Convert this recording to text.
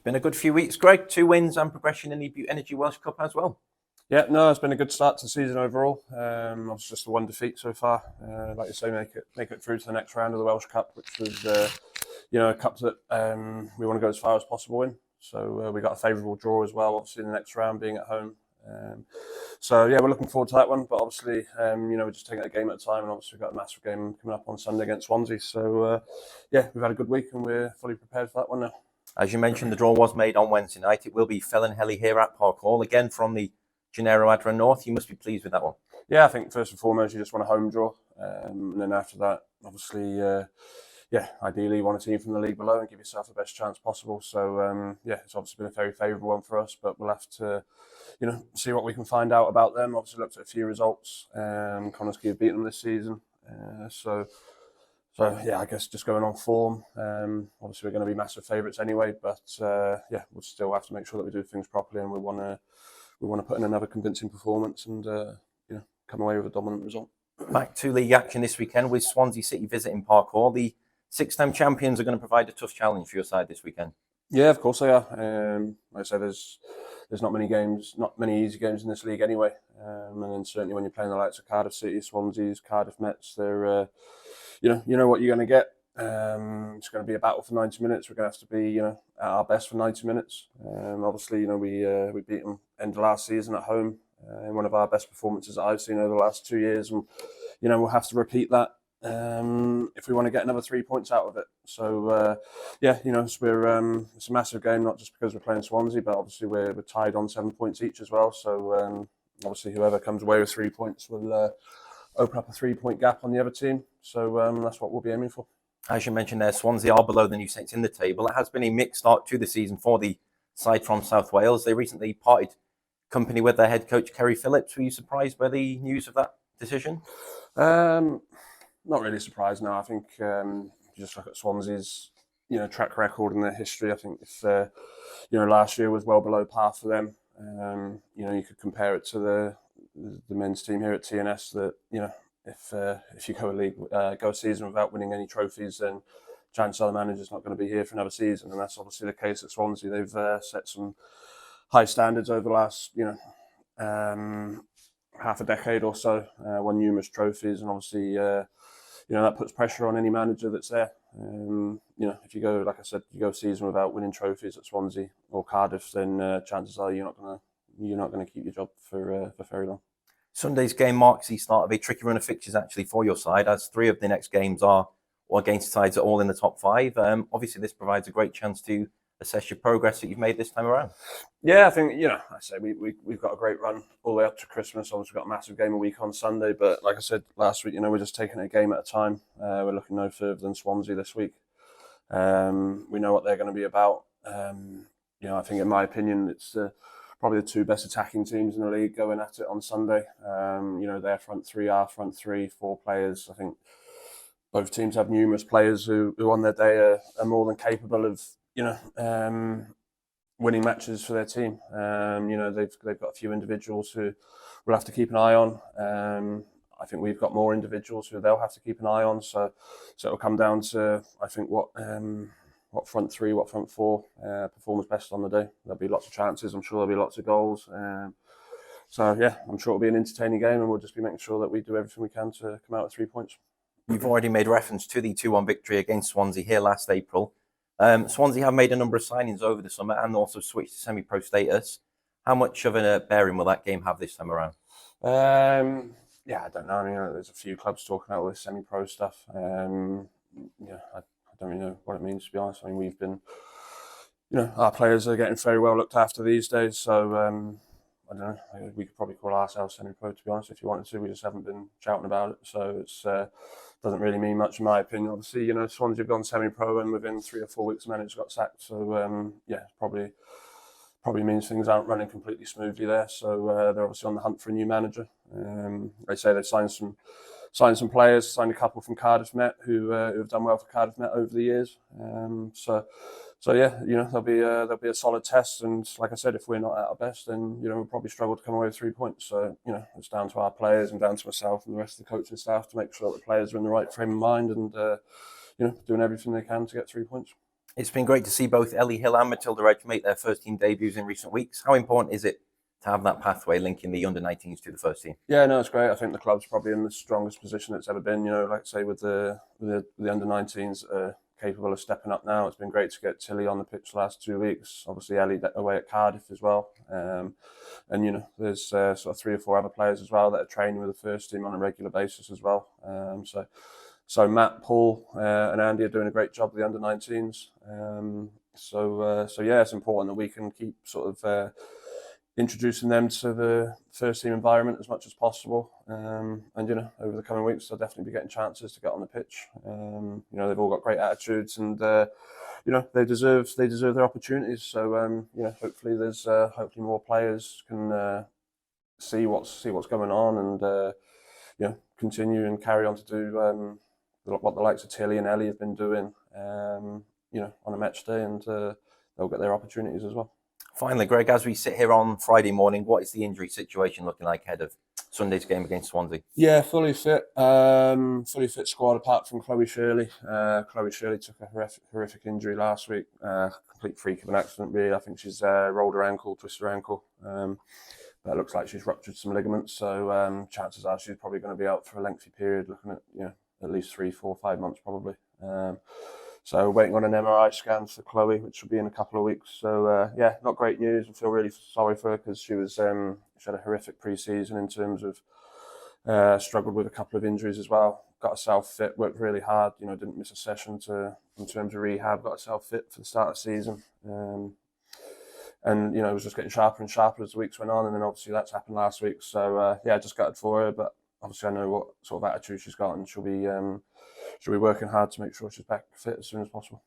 been a good few weeks, Greg. 2 wins and progression in the Butte Energy Welsh Cup as well. Yeah, no, it's been a good start to the season overall. Obviously just the 1 defeat so far. Like you say, make it through to the next round of the Welsh Cup, which was a cup that we want to go as far as possible in. So we got a favourable draw as well, obviously in the next round being at home. So yeah, we're looking forward to that one. But obviously, we're just taking it a game at a time, and obviously we've got a massive game coming up on Sunday against Swansea. So we've had a good week, and we're fully prepared for that one now. As you mentioned, the draw was made on Wednesday night. It will be Fellinhelly here at Park Hall again from the Gennaro Adra North. You must be pleased with that one. Yeah, I think first and foremost you just want a home draw, and then after that, obviously, ideally you want a team from the league below and give yourself the best chance possible. So it's obviously been a very favourable one for us, but we'll have to, see what we can find out about them. Obviously looked at a few results. Connah's have beaten them this season, So I guess just going on form. Obviously we're going to be massive favourites anyway, but we'll still have to make sure that we do things properly, and we want to put in another convincing performance and come away with a dominant result. Back to league action this weekend with Swansea City visiting Park Hall. The 6-time champions are going to provide a tough challenge for your side this weekend. Yeah, of course they are. Like I say, there's not many easy games in this league anyway. And then certainly when you're playing the likes of Cardiff City, Swansea's, Cardiff Mets, they're you know what you're going to get. It's going to be a battle for 90 minutes. We're going to have to be at our best for 90 minutes. Obviously, we beat them end of last season at home in one of our best performances that I've seen over the last 2 years, and we'll have to repeat that if we want to get another 3 points out of it. So it's a massive game, not just because we're playing Swansea, but obviously we're tied on 7 points each as well. So obviously whoever comes away with 3 points will open up a 3-point gap on the other team. So that's what we'll be aiming for. As you mentioned there, Swansea are below the New Saints in the table. It has been a mixed start to the season for the side from South Wales. They recently parted company with their head coach, Kerry Phillips. Were you surprised by the news of that decision? Not really surprised, no. I think if you just look at Swansea's track record and their history, I think if last year was well below par for them. You could compare it to the men's team here at TNS that if you go a season without winning any trophies, then chances are the manager's not going to be here for another season, and that's obviously the case at Swansea. They've set some high standards over the last half a decade or so, won numerous trophies, and obviously that puts pressure on any manager that's there. If you go, like I said, you go a season without winning trophies at Swansea or Cardiff, then chances are you're not going to keep your job for very long. Sunday's game marks the start of a tricky run of fixtures actually for your side, as 3 of the next games are against sides that are all in the top 5. Obviously, this provides a great chance to assess your progress that you've made this time around. Yeah, I think I say we've got a great run all the way up to Christmas. Obviously, we've got a massive game a week on Sunday, but like I said last week, we're just taking it a game at a time. We're looking no further than Swansea this week. We know what they're going to be about. I think in my opinion, it's probably the 2 best attacking teams in the league going at it on Sunday. Their front three, our front three, 4 players. I think both teams have numerous players who on their day are more than capable of winning matches for their team. They've got a few individuals who we'll have to keep an eye on. I think we've got more individuals who they'll have to keep an eye on. So it'll come down to, I think, what front 3, what front 4 performs best on the day. There'll be lots of chances. I'm sure there'll be lots of goals. I'm sure it'll be an entertaining game, and we'll just be making sure that we do everything we can to come out with 3 points. You've already made reference to the 2-1 victory against Swansea here last April. Swansea have made a number of signings over the summer and also switched to semi-pro status. How much of a bearing will that game have this time around? I don't know. I mean, there's a few clubs talking about all this semi-pro stuff. I don't really know what it means, to be honest. I mean, we've been, our players are getting very well looked after these days. So, I don't know. We could probably call ourselves semi-pro, to be honest, if you wanted to. We just haven't been shouting about it. So it's doesn't really mean much in my opinion. Obviously, Swansea have gone semi-pro, and within 3 or 4 weeks, the manager got sacked. So probably means things aren't running completely smoothly there. So they're obviously on the hunt for a new manager. They say they've signed some players, signed a couple from Cardiff Met who have done well for Cardiff Met over the years. There'll be a solid test, and like I said, if we're not at our best, then we'll probably struggle to come away with 3 points. So it's down to our players and down to myself and the rest of the coaching staff to make sure that the players are in the right frame of mind and doing everything they can to get 3 points. It's been great to see both Ellie Hill and Matilda Edge make their first team debuts in recent weeks. How important is it to have that pathway linking the under-19s to the first team? Yeah, no, it's great. I think the club's probably in the strongest position it's ever been. You know, like I say, with the under-19s capable of stepping up now. It's been great to get Tilly on the pitch the last 2 weeks. Obviously, Ellie away at Cardiff as well. And, you know, there's sort of 3 or 4 other players as well that are training with the first team on a regular basis as well. So Matt, Paul and Andy are doing a great job with the under-19s. So yeah, it's important that we can keep sort of introducing them to the first team environment as much as possible. And, you know, over the coming weeks, they'll definitely be getting chances to get on the pitch. You know, they've all got great attitudes and, you know, they deserve their opportunities. So, you know, hopefully there's hopefully more players can see what's going on and, you know, continue and carry on to do what the likes of Tilly and Ellie have been doing, you know, on a match day, and they'll get their opportunities as well. Finally, Greg, as we sit here on Friday morning, what is the injury situation looking like ahead of Sunday's game against Swansea? Yeah, fully fit squad apart from Chloe Shirley. Chloe Shirley took a horrific injury last week, complete freak of an accident really. I think she's rolled her ankle, twisted her ankle. But it looks like she's ruptured some ligaments, so chances are she's probably going to be out for a lengthy period, looking at, you know, at least 3, 4, 5 months probably. So waiting on an MRI scan for Chloe, which will be in a couple of weeks. So yeah, not great news. I feel really sorry for her because she had a horrific pre-season in terms of struggled with a couple of injuries as well. Got herself fit, worked really hard. You know, didn't miss a session in terms of rehab. Got herself fit for the start of the season. And you know, it was just getting sharper and sharper as the weeks went on. And then obviously that's happened last week. So yeah, just gutted for her. But obviously I know what sort of attitude she's got, and she'll be working hard to make sure she's back fit as soon as possible.